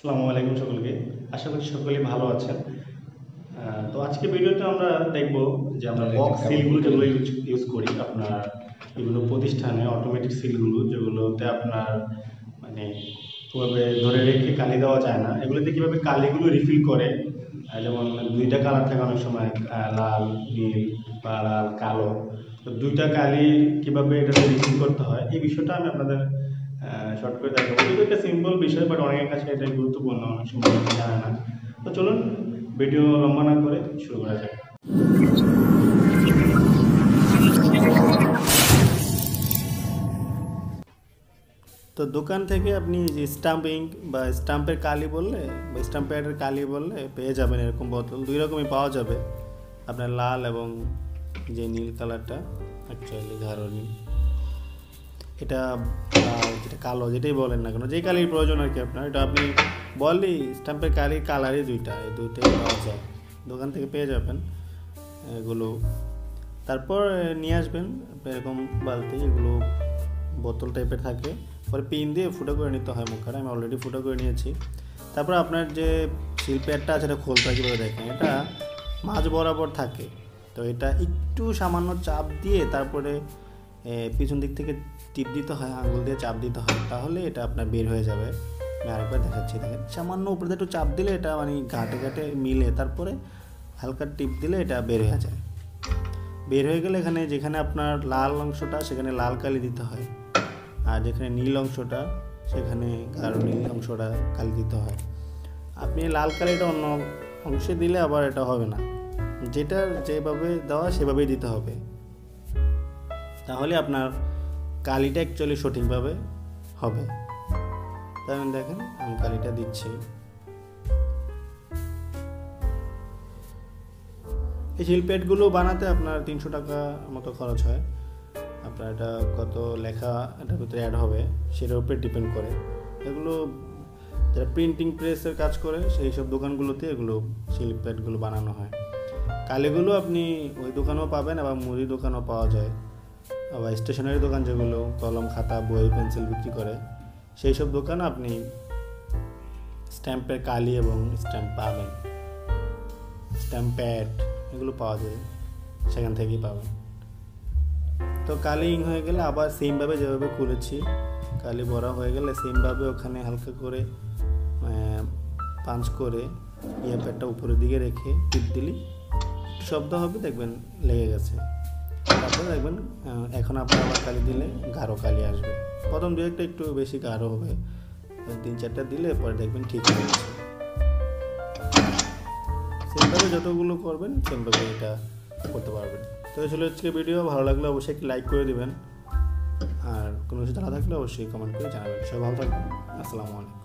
আসসালামু আলাইকুম সকলকে। আশা করি সকলেই ভালো আছেন। তো আজকে ভিডিওতে আমরা দেখব যে আমরা বক্স সিলগুলো যেগুলো ইউজ করি আপনার বিভিন্ন প্রতিষ্ঠানে অটোমেটিক সিলগুলো যেগুলোতে আপনার মানে ওভাবে ধরে রেখে কালি দেওয়া যায় না, এগুলোতে কীভাবে কালিগুলো রিফিল করে। যেমন দুইটা কালার থাকে অনেক সময়, লাল নীল বা লাল কালো, তো দুইটা কালি কীভাবে এটাতে রিফিল করতে হয় এই বিষয়টা আমি আপনাদের শর্ট করে দেখাবো। এটা একটা সিম্পল বিষয়, বাট অনেকের কাছে এটা গুরুত্বপূর্ণ, অনেক সময় জানে না। তো চলুন ভিডিও লম্বা না করে শুরু করা যাক। তো দোকান থেকে আপনি যে স্টাম্পিং বা স্টাম্পের কালি বললে বা স্টাম্প প্যাডের কালি বললে পেয়ে যাবেন। এরকম বোতল দুই রকমই পাওয়া যাবে, আপনার লাল এবং যে নীল কালারটা, অ্যাকচুয়ালি গাঢ় নীল, এটা যেটা কালো, যেটাই বলেন না কেন, যেই কালির প্রয়োজন আর কি আপনার, এটা আপনি বললেই স্টাম্পের কালির কালারই দুইটাই পাওয়া যায়, দোকান থেকে পেয়ে যাবেন এগুলো। তারপর নিয়ে আসবেন এরকম বালতি, এগুলো বোতল টাইপের থাকে, পরে পিন দিয়ে ফুটো করে নিতে হয় মুখটা। আমি অলরেডি ফুটো করে নিয়েছি। তারপর আপনার যে সিল প্যাডটা আছে এটা খোলটা কীভাবে দেখেন, এটা মাঝ বরাবর থাকে, তো এটা একটু সামান্য চাপ দিয়ে তারপরে পিছন দিক থেকে টিপ দিতে হয়, আঙুল দিয়ে চাপ দিতে হয়, তাহলে এটা আপনার বের হয়ে যাবে। আমি আরেকবার দেখাচ্ছি, দেখেন সামান্য উপরে একটু চাপ দিলে এটা মানে ঘাটে ঘাটে মিলে, তারপরে হালকা টিপ দিলে এটা বের হয়ে যায়। বের হয়ে গেলে এখানে যেখানে আপনার লাল অংশটা সেখানে লাল কালি দিতে হয়, আর যেখানে নীল অংশটা সেখানে গাঢ় নীল অংশটা কালি দিতে হয়। আপনি লাল কালিটা অন্য অংশে দিলে আবার এটা হবে না, যেটা যেভাবে দেওয়া সেভাবেই দিতে হবে, তাহলে আপনার কালিটা অ্যাকচুয়ালি সঠিকভাবে হবে। তাই দেখেন আমি কালিটা দিচ্ছি। এই শিল প্যাডগুলো বানাতে আপনার 300 টাকা মতো খরচ হয়। আপনার এটা কত লেখা এটার ভিতরে অ্যাড হবে সেটার উপরে ডিপেন্ড করে। এগুলো যারা প্রিন্টিং প্রেসের কাজ করে সেই সব দোকানগুলোতে এগুলো শিল প্যাডগুলো বানানো হয়। কালিগুলো আপনি ওই দোকানেও পাবেন, আবার মুদি দোকানেও পাওয়া যায়, আবার স্টেশনারি দোকান যেগুলো কলম খাতা বই পেন্সিল বিক্রি করে সেই সব দোকানে আপনি স্ট্যাম্পের কালি এবং স্ট্যাম্প পাবেন, স্ট্যাম্প প্যাড এগুলো পাওয়া যায়, সেখান থেকেই পাবেন। তো কালি ইং হয়ে গেলে আবার সেমভাবে যেভাবে খুলেছি, কালি ভরা হয়ে গেলে সেমভাবে ওখানে হালকা করে পাঞ্চ করে ইয়ে প্যাডটা উপরের দিকে রেখে টিপ দিলি শব্দ হবে, দেখবেন লেগে গেছে। তারপরে দেখবেন এখন আপনার আবার কালি দিলে গাঢ় কালি আসবে। প্রথম দু একটা একটু বেশি গাঢ় হবে, 3-4টা দিলে পরে দেখবেন ঠিক হয়ে গেছে। সেমভাবে যতগুলো করবেন সেমভাবে এটা করতে পারবেন। তো আসলে আজকে ভিডিও ভালো লাগলে অবশ্যই একটি লাইক করে দিবেন, আর কোনো কিছু জানা থাকলে অবশ্যই কমেন্ট করে জানাবেন। সবাই ভালো থাকবেন। আসসালামু আলাইকুম।